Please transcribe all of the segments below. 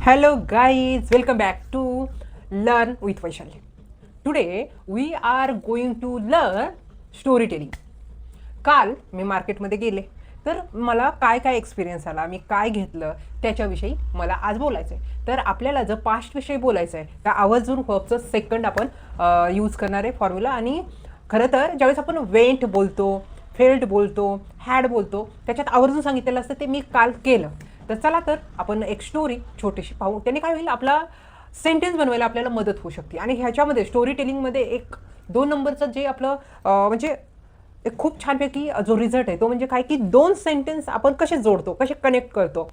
Hello guys, welcome back to Learn with Vaishali. Today we are going to learn storytelling. काल मी मार्केटमध्ये गेले तर मला काय काय एक्सपिरियन्स आला, मी काय घेतलं त्याच्याविषयी मला आज बोलायचं आहे. तर आपल्याला जर पास्टविषयी बोलायचं आहे तर आवर्जून वर्बचं सेकंड आपण यूज करणार आहे फॉर्म्युला. आणि खरं तर ज्यावेळेस आपण वेंट बोलतो, फेल्ड बोलतो, हॅड बोलतो त्याच्यात आवर्जून सांगितलेलं असतं ते मी काल केलं. तर चला तर आपण एक स्टोरी छोटीशी पाहू. त्याने काय होईल, आपला सेंटेन्स बनवायला आपल्याला मदत होऊ शकते. आणि ह्याच्यामध्ये स्टोरी टेलिंगमध्ये 1-2 नंबरचं जे आपलं म्हणजे एक खूप छानपैकी जो रिझल्ट आहे तो म्हणजे काय की 2 सेंटेन्स आपण कसे जोडतो, कसे कनेक्ट करतो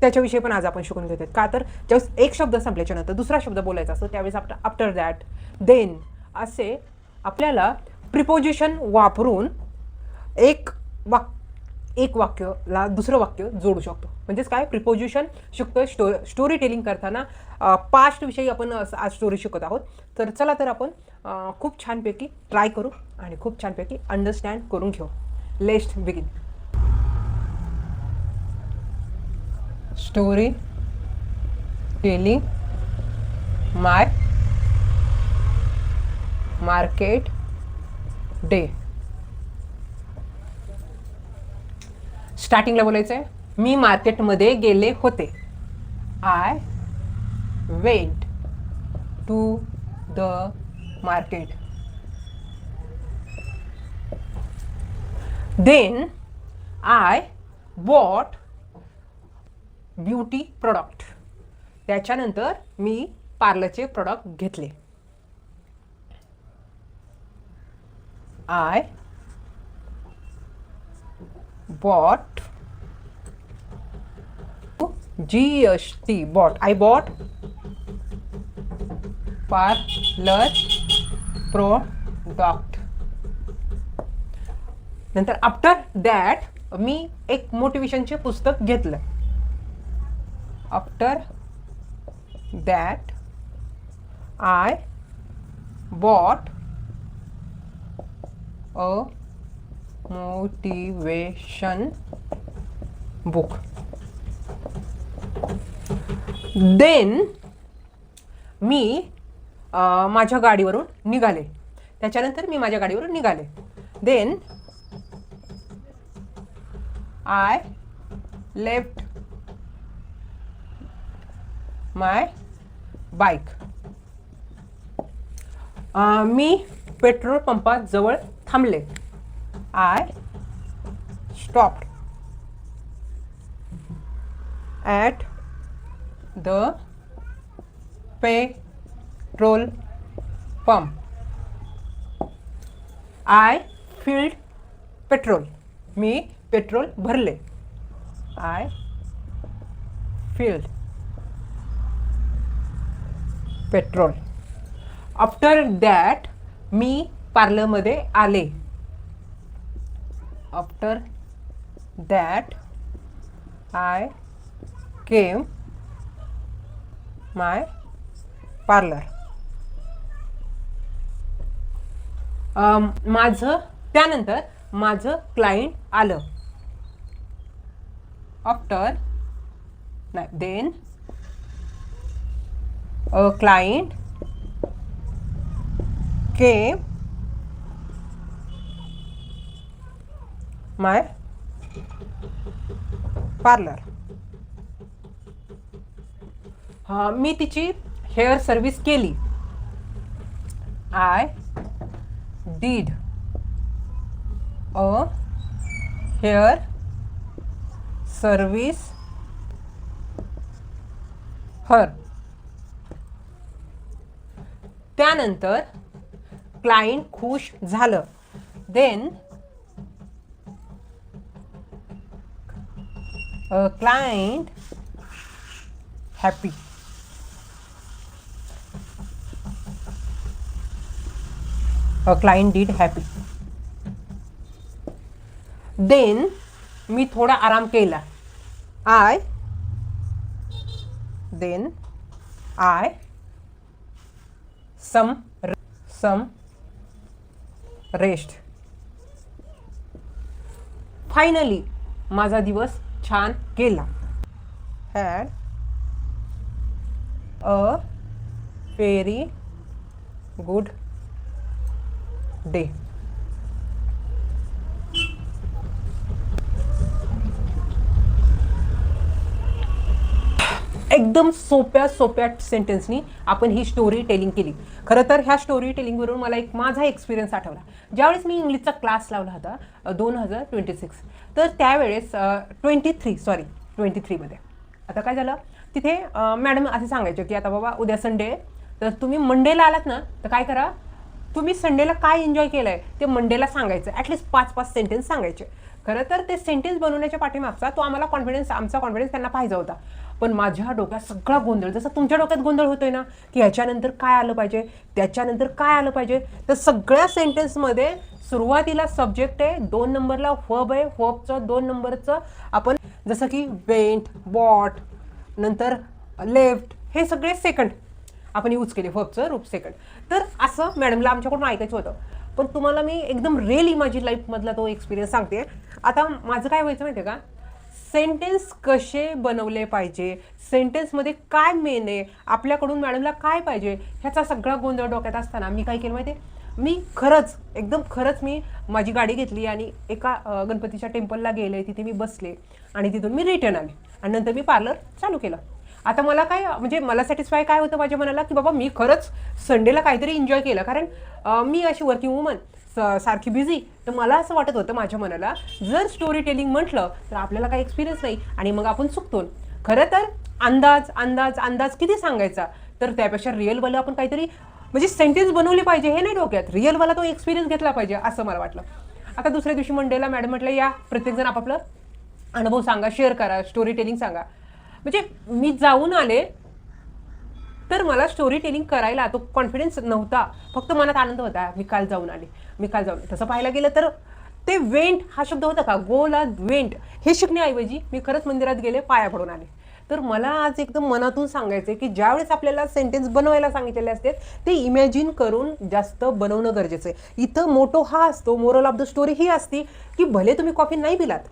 त्याच्याविषयी पण आज आपण शिकून घेतो. का तर ज्यावेळेस एक शब्द संपल्याच्या नंतर दुसरा शब्द बोलायचा असतो त्यावेळेस आफ्टर दॅट, देन असे आपल्याला प्रिपोजिशन वापरून एक वाक्यला दुसरं वाक्य जोडू शकतो. म्हणजेच काय, प्रिपोजिशन शिकतोय स्टोरी टेलिंग करताना. पास्टविषयी आपण आज स्टोरी शिकत आहोत. तर चला तर आपण खूप छानपैकी ट्राय करू आणि खूप छानपैकी अंडरस्टँड करून घेऊ. Let's begin. Story telling my market day. स्टार्टिंगला बोलायचं आहे, मी मार्केटमध्ये गेले होते. I went to the market. Then I bought beauty product. त्याच्यानंतर मी पार्लरचे प्रोडक्ट घेतले. I bought GST bought I bought parlor product. नंतर आफ्टर दॅट मी एक मोटिवेशनचे पुस्तक घेतलं. After that I bought a motivation book. Then मी माझ्या गाडीवरून निघाले. त्याच्यानंतर मी माझ्या गाडीवरून निघाले. Then I left my bike. Me petrol पंपात जवळ थांबले. I stopped at the petrol pump. I filled petrol. Me petrol भरले. I filled petrol. After that मी पार्लरमध्ये आले. After that I came my parlor. त्यानंतर माझं क्लायंट आलं. Then a client came my parlor. मी तिची हेअर सर्विस केली. I did a hair service her. त्यानंतर क्लायंट खुश झालं. Then a client happy. A client did happy. Then मी थोडा आराम केला. Then I some rest. Finally माझा दिवस छान गेला. had a very good day. एकदम सोप्या सोप्या सेंटेन्सनी आपण ही स्टोरी टेलिंग केली. खरं तर ह्या स्टोरी टेलिंगवरून मला एक माझा एक्सपिरियन्स आठवला. ज्यावेळेस मी इंग्लिशचा क्लास लावला होता 2026, तर त्यावेळेस 23मध्ये. आता काय झालं, तिथे मॅडम असे सांगायचे की आता बाबा उद्या संडे आहे, तर तुम्ही मंडेला आलात ना, तर काय करा, तुम्ही संडेला काय एन्जॉय केलं आहे ते मंडेला सांगायचं. ॲटलिस्ट 5-5 सेंटेन्स सांगायचे. खरं तर ते सेंटेन्स बनवण्याच्या पाठीमागचा तो आमचा कॉन्फिडन्स त्यांना पाहिजे होता. पण माझ्या डोक्यात सगळा गोंधळ, जसं तुमच्या डोक्यात गोंधळ होतोय ना, की ह्याच्यानंतर काय आलं पाहिजे, त्याच्यानंतर काय आलं पाहिजे. तर सगळ्या सेंटेन्समध्ये सुरुवातीला सब्जेक्ट आहे, 2 नंबरला व्हर्ब आहे, व्हर्बचं 2 नंबरचं आपण जसं की वेंट, बॉट, नंतर लेफ्ट, हे सगळे सेकंड आपण यूज केले, व्हर्बचं रूप सेकंड. तर असं मॅडमला आमच्याकडून ऐकायचं होतं. पण तुम्हाला मी एकदम रिअली माझी लाईफमधला तो एक्सपिरियन्स सांगते. आता माझं काय व्हायचं माहिती आहे का, सेंटेन्स कसे बनवले पाहिजे, सेंटेन्समध्ये काय मेन आहे, आपल्याकडून मॅडमला काय पाहिजे, ह्याचा सगळा गोंधळ डोक्यात असताना मी काय केलं माहिती आहे, मी खरंच मी माझी गाडी घेतली आणि एका गणपतीच्या टेम्पलला गेले, तिथे मी बसले आणि तिथून मी रिटर्न आले आणि नंतर मी पार्लर चालू केलं. आता मला काय म्हणजे मला सॅटिस्फाय काय होतं माझ्या मनाला, की बाबा मी खरंच संडेला काहीतरी एन्जॉय केलं. कारण मी अशी वर्किंग वुमन सारखी बिझी, तर मला असं वाटत होतं माझ्या मनाला, जर स्टोरी टेलिंग म्हटलं तर आपल्याला काही एक्सपिरियन्स नाही आणि मग आपण चुकतो. खरं तर अंदाज किती सांगायचा, तर त्यापेक्षा रिअलवाला आपण काहीतरी म्हणजे सेंटेन्स बनवले पाहिजे, हे नाही डोक्यात, रिअलवाला तो एक्सपिरियन्स घेतला पाहिजे असं मला वाटलं. आता दुसऱ्या दिवशी मंडेला मॅडम म्हटलं या प्रत्येकजण आपापलं अनुभव सांगा, शेअर करा, स्टोरी टेलिंग सांगा. म्हणजे मी जाऊन आले तर मला स्टोरी टेलिंग करायला तो कॉन्फिडन्स नव्हता, फक्त मनात आनंद होता, मी काल जाऊन आले. तसं पाहायला गेलं तर ते वेंट हा शब्द होता का, गोला वेंट, हे शिकण्याऐवजी मी खरंच मंदिरात गेले, पाया पडून आले. तर मला आज एकदम मनातून सांगायचं की ज्यावेळेस आपल्याला सेंटेन्स बनवायला सांगितलेले असते ते इमॅजिन करून जास्त बनवणं गरजेचं आहे. इथं मोटो हा असतो, मोरल ऑफ द स्टोरी ही असती की भले तुम्ही कॉफी नाही पिलात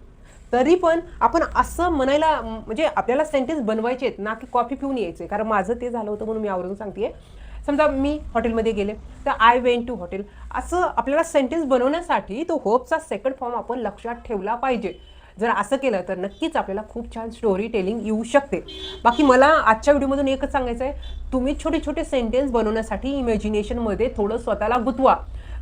तरी पण आपण असं म्हणायला, म्हणजे आपल्याला सेंटेन्स बनवायचे आहेत ना, की कॉफी पिऊन यायचे. कारण माझं ते झालं होतं म्हणून मी आवर्जून सांगते. समजा मी हॉटेलमध्ये गेले तर आय वेंट टू हॉटेल, असं आपल्याला सेंटेन्स बनवण्यासाठी तो होपचा सेकंड फॉर्म आपण लक्षात ठेवला पाहिजे. जर असं केलं तर नक्कीच आपल्याला खूप छान स्टोरी टेलिंग येऊ शकते. बाकी मला आजच्या व्हिडिओमधून एकच सांगायचं आहे, तुम्ही छोटे छोटे सेंटेन्स बनवण्यासाठी इमॅजिनेशनमध्ये थोडं स्वतःला गुंतवा.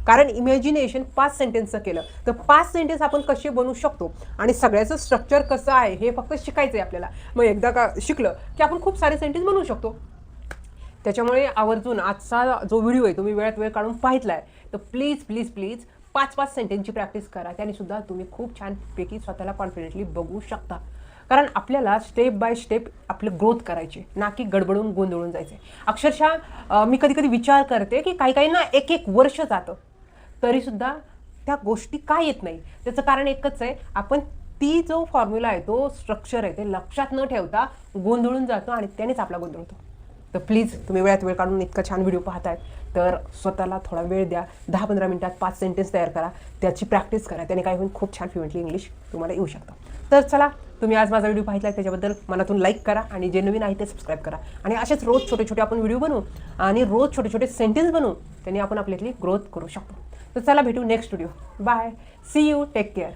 कारण इमॅजिनेशन 5 सेंटेन्सचं केलं तर 5 सेंटेन्स आपण कसे बनवू शकतो आणि सगळ्याचं स्ट्रक्चर कसं आहे हे फक्त शिकायचं आहे आपल्याला. मग एकदा का शिकलं की आपण खूप सारे सेंटेन्स बनवू शकतो. त्याच्यामुळे आवर्जून आजचा जो व्हिडिओ आहे तुम्ही वेळात वेळ काढून पाहितला आहे, तर प्लीज 5-5 सेंटेन्सची प्रॅक्टिस करा. त्याने सुद्धा तुम्ही खूप छानपैकी स्वतःला कॉन्फिडेंटली बघू शकता. कारण आपल्याला स्टेप बाय स्टेप आपलं ग्रोथ करायची, ना की गडबडून गोंधळून जायचे. अक्षरशः मी कधी विचार करते की काही ना एक वर्ष जातं तरीसुद्धा त्या गोष्टी काय येत नाही. त्याचं कारण एकच आहे, आपण ती जो फॉर्म्युला आहे, तो स्ट्रक्चर आहे, ते लक्षात न ठेवता गोंधळून जातो आणि त्यानेच आपला गोंधळ होतो. तर प्लीज तुम्ही वेळात वेळ काढून इतका छान व्हिडिओ पाहताय तर स्वतःला थोडा वेळ द्या. 10-15 मिनिटात 5 सेंटेन्स तयार करा, त्याची प्रॅक्टिस करा. त्याने काय होईल, खूप छान फ्लुएंटली इंग्लिश तुम्हाला येऊ शकतं. तर चला, तुम्ही आज माझा व्हिडिओ पाहिला त्याच्याबद्दल मनातून लाईक करा आणि जे नवीन आहे ते सबस्क्राईब करा. आणि असेच रोज छोटे आपण व्हिडिओ बनवू आणि रोज छोटे सेंटेन्स बनवू, त्यांनी आपण आपल्यातली ग्रोथ करू शकतो. तर चला भेटू next video. Bye, see you, take care.